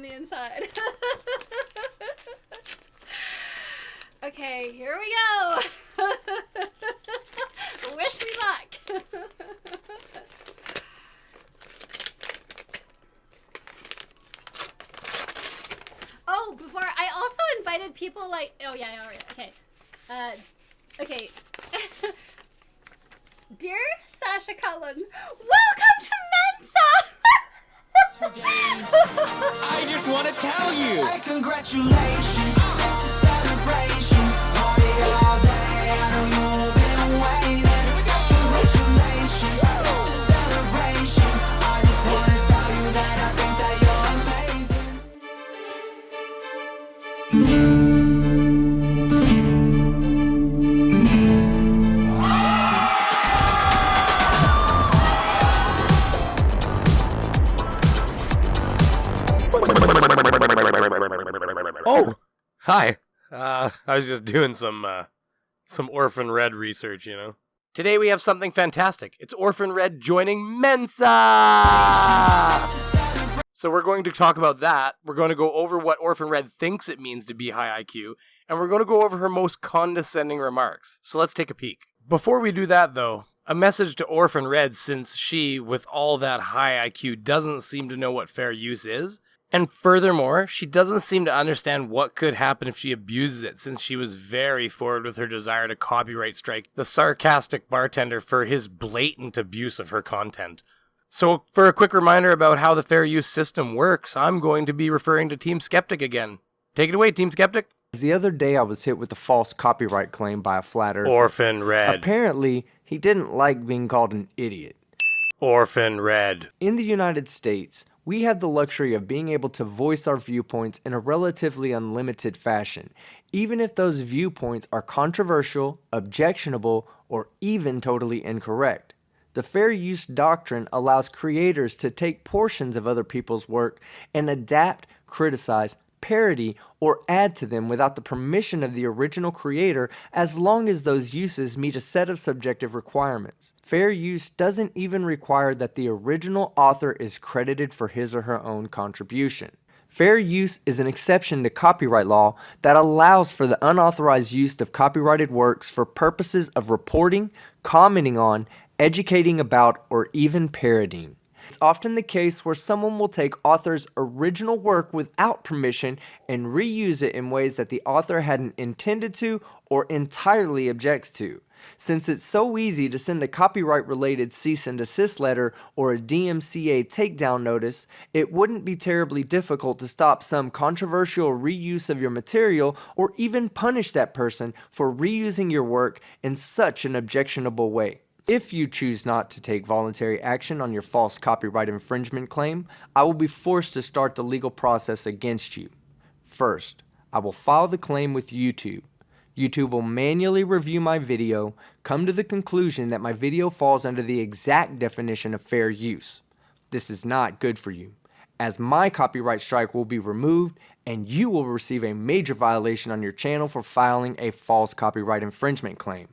the inside. Okay, here we go. Wish me luck. Oh, before I also invited people like, oh yeah, all right, okay. Okay. Dear Sasha Cullen, welcome to Mensa! Today, I just want to tell you. Hey, congratulations, it's a celebration. Party all day, I know you've been waiting. Congratulations, it's a celebration. I just want to tell you that I think that you're amazing. Oh, hi. I was just doing some Orphan Red research, you know. Today we have something fantastic. It's Orphan Red joining Mensa! So we're going to talk about that. We're going to go over what Orphan Red thinks it means to be high IQ, and we're going to go over her most condescending remarks. So let's take a peek. Before we do that, though, a message to Orphan Red, since she, with all that high IQ, doesn't seem to know what fair use is. And furthermore, she doesn't seem to understand what could happen if she abuses it, since she was very forward with her desire to copyright strike the sarcastic bartender for his blatant abuse of her content. So, for a quick reminder about how the fair use system works, I'm going to be referring to Team Skeptic again. Take it away, Team Skeptic. The other day I was hit with a false copyright claim by a flat earther. Orphan Red. Apparently, he didn't like being called an idiot. Orphan Red. In the United States, we have the luxury of being able to voice our viewpoints in a relatively unlimited fashion, even if those viewpoints are controversial, objectionable, or even totally incorrect. The fair use doctrine allows creators to take portions of other people's work and adapt, criticize, parody, or add to them without the permission of the original creator, as long as those uses meet a set of subjective requirements. Fair use doesn't even require that the original author is credited for his or her own contribution. Fair use is an exception to copyright law that allows for the unauthorized use of copyrighted works for purposes of reporting, commenting on, educating about, or even parodying. It's often the case where someone will take author's original work without permission and reuse it in ways that the author hadn't intended to or entirely objects to. Since it's so easy to send a copyright-related cease and desist letter or a DMCA takedown notice, it wouldn't be terribly difficult to stop some controversial reuse of your material or even punish that person for reusing your work in such an objectionable way. If you choose not to take voluntary action on your false copyright infringement claim, I will be forced to start the legal process against you. First, I will file the claim with YouTube. YouTube will manually review my video, come to the conclusion that my video falls under the exact definition of fair use. This is not good for you, as my copyright strike will be removed and you will receive a major violation on your channel for filing a false copyright infringement claim.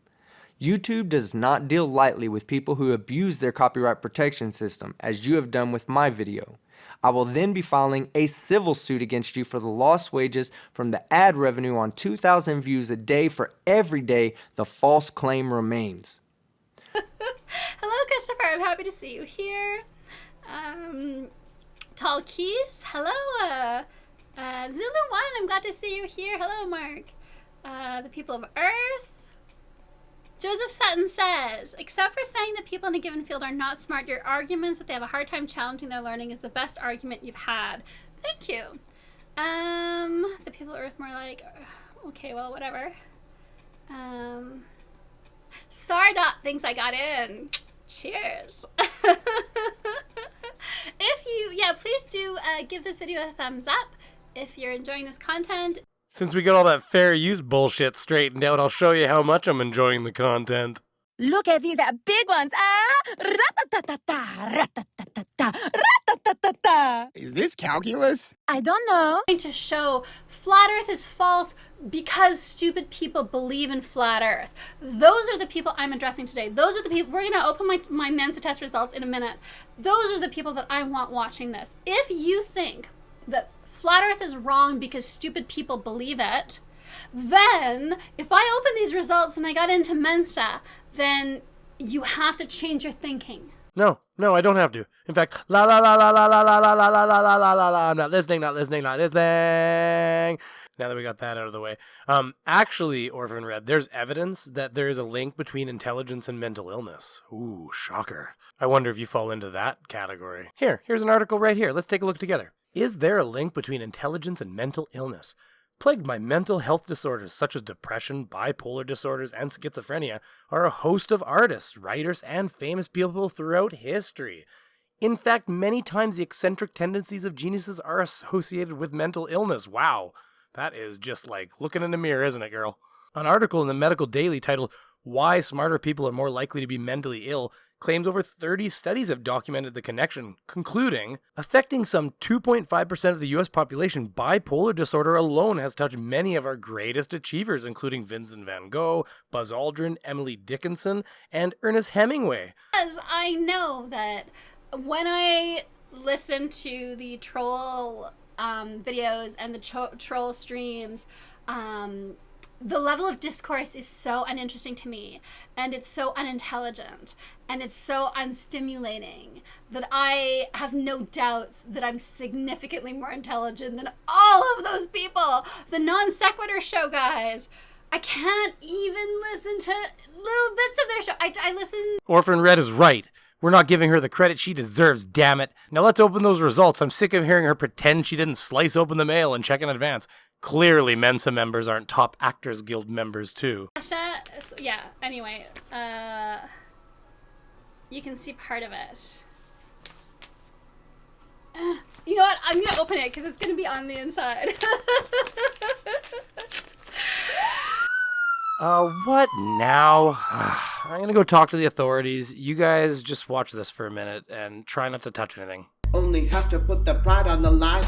YouTube does not deal lightly with people who abuse their copyright protection system, as you have done with my video. I will then be filing a civil suit against you for the lost wages from the ad revenue on 2,000 views a day for every day the false claim remains. Hello, Christopher. I'm happy to see you here. Tall Keys. Hello. Zulu One. I'm glad to see you here. Hello, Mark. The people of Earth. Joseph Sutton says, except for saying that people in a given field are not smart, your arguments that they have a hard time challenging their learning is the best argument you've had. Thank you. The people of Earth more like, okay, well, whatever. Sardot thinks I got in. Cheers. Please do give this video a thumbs up if you're enjoying this content. Since we got all that fair use bullshit straightened out, I'll show you how much I'm enjoying the content. Look at these big ones. Ratatata, ratatata, ratatata. Is this calculus? I don't know. I'm going to show flat earth is false because stupid people believe in flat earth. Those are the people I'm addressing today. Those are the people, we're going to open my Mensa test results in a minute. Those are the people that I want watching this. If you think that flat earth is wrong because stupid people believe it, then if I open these results and I got into Mensa, then you have to change your thinking. No, I don't have to. In fact, la la la la la la la la la la la la la la la. I'm not listening. Now that we got that out of the way. Actually, Orphan Red, there's evidence that there is a link between intelligence and mental illness. Ooh, shocker. I wonder if you fall into that category. Here's an article right here. Let's take a look together. Is there a link between intelligence and mental illness? Plagued by mental health disorders such as depression, bipolar disorders, and schizophrenia are a host of artists, writers, and famous people throughout history. In fact, many times the eccentric tendencies of geniuses are associated with mental illness. Wow, that is just like looking in the mirror, isn't it, girl? An article in the Medical Daily titled, "Why Smarter People Are More Likely to Be Mentally Ill" claims over 30 studies have documented the connection, concluding, affecting some 2.5% of the US population, bipolar disorder alone has touched many of our greatest achievers, including Vincent van Gogh, Buzz Aldrin, Emily Dickinson, and Ernest Hemingway. Because I know that when I listen to the troll videos and the troll streams, the level of discourse is so uninteresting to me, and it's so unintelligent, and it's so unstimulating that I have no doubts that I'm significantly more intelligent than all of those people. The non sequitur show guys, I can't even listen to little bits of their show. I listen. Orphan Red is right. We're not giving her the credit she deserves, damn it. Now let's open those results. I'm sick of hearing her pretend she didn't slice open the mail and check in advance. Clearly, Mensa members aren't top Actors Guild members, too. Yeah, anyway, you can see part of it. You know what? I'm going to open it because it's going to be on the inside. What now? I'm going to go talk to the authorities. You guys just watch this for a minute and try not to touch anything. Only have to put the pride on the line.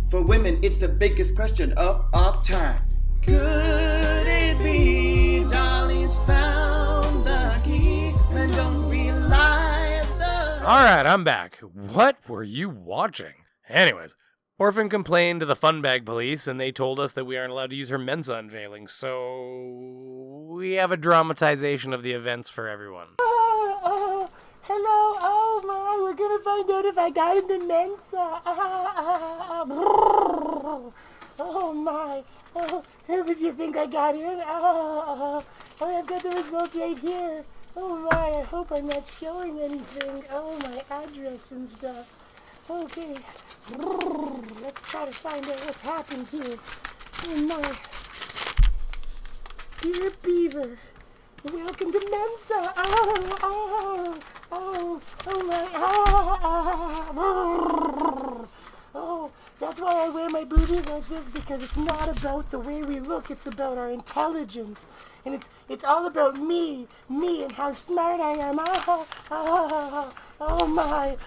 For women, it's the biggest question of all time. Could it be Dolly's found the key and don't realize the... Alright, I'm back. What were you watching? Anyways, Orphan complained to the Funbag police and they told us that we aren't allowed to use her Mensa unveiling, so we have a dramatization of the events for everyone. Hello, oh my, we're gonna find out if I got into Mensa. Oh my, who did you think I got in? I've got the results right here. Oh my, I hope I'm not showing anything. Oh, my address and stuff. Okay, let's try to find out what's happened here. Oh my. Dear Beaver, welcome to Mensa. Oh, that's why I wear my boobies like this, because it's not about the way we look, it's about our intelligence. And it's all about me and how smart I am. Oh my.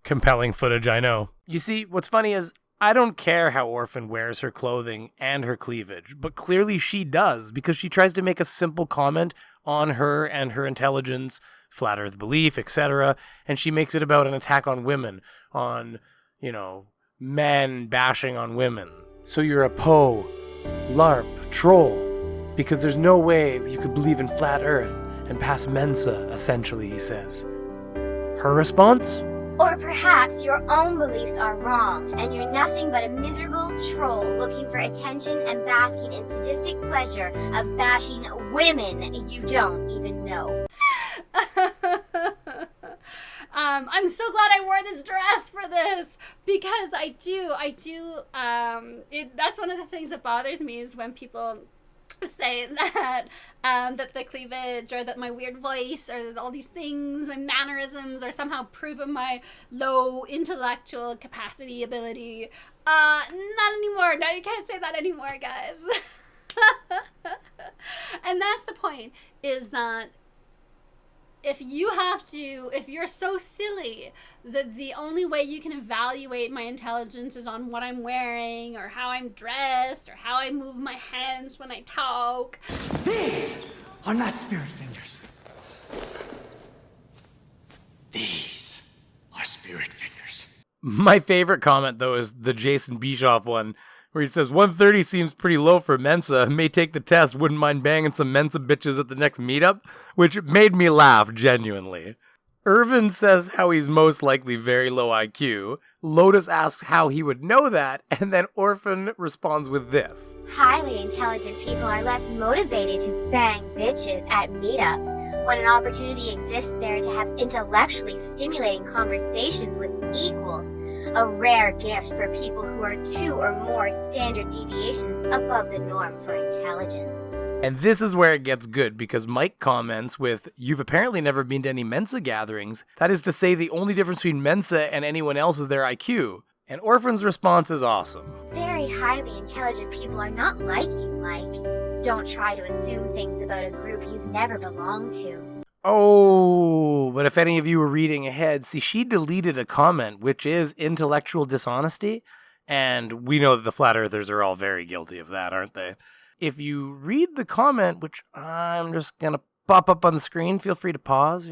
Compelling footage, I know. You see, what's funny is, I don't care how Orphan wears her clothing and her cleavage, but clearly she does, because she tries to make a simple comment on her and her intelligence, flat earth belief, etc., and she makes it about an attack on women, on, men bashing on women. So you're a Poe, LARP, troll, because there's no way you could believe in flat earth and pass Mensa, essentially, he says. Her response? Or perhaps your own beliefs are wrong, and you're nothing but a miserable troll looking for attention and basking in sadistic pleasure of bashing women you don't even know. I'm so glad I wore this dress for this, because I do, that's one of the things that bothers me is when people say that that the cleavage or that my weird voice or all these things, my mannerisms, are somehow proof of my low intellectual capacity, ability. Not anymore. Now you can't say that anymore, guys. And that's the point, is that if you're so silly that the only way you can evaluate my intelligence is on what I'm wearing or how I'm dressed or how I move my hands when I talk. These are not spirit fingers. These are spirit fingers. My favorite comment, though, is the Jason Bischoff one, where he says, 130 seems pretty low for Mensa. May take the test. Wouldn't mind banging some Mensa bitches at the next meetup, which made me laugh, genuinely. Irvin says how he's most likely very low IQ. Lotus asks how he would know that, and then Orphan responds with this. Highly intelligent people are less motivated to bang bitches at meetups when an opportunity exists there to have intellectually stimulating conversations with equals. A rare gift for people who are 2 or more standard deviations above the norm for intelligence. And this is where it gets good, because Mike comments with, you've apparently never been to any Mensa gatherings. That is to say, the only difference between Mensa and anyone else is their IQ. And Orphan's response is awesome. Very highly intelligent people are not like you, Mike. Don't try to assume things about a group you've never belonged to. Oh, but if any of you were reading ahead, see, she deleted a comment, which is intellectual dishonesty. And we know that the flat earthers are all very guilty of that, aren't they? If you read the comment, which I'm just going to pop up on the screen, feel free to pause,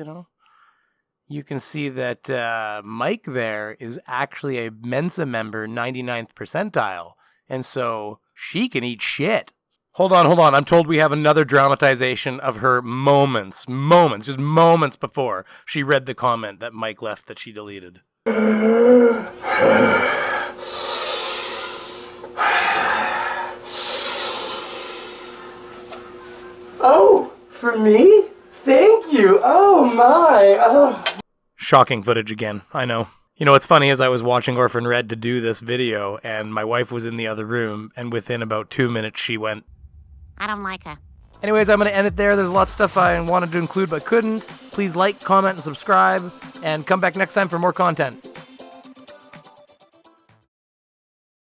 you can see that Mike there is actually a Mensa member, 99th percentile. And so she can eat shit. Hold on. I'm told we have another dramatization of her moments, just moments before she read the comment that Mike left that she deleted. Oh, for me? Thank you. Oh my. Oh. Shocking footage again, I know. What's funny is I was watching Orphan Red to do this video, and my wife was in the other room, and within about 2 minutes she went, I don't like her. Anyways, I'm going to end it there. There's a lot of stuff I wanted to include but couldn't. Please like, comment, and subscribe, and come back next time for more content.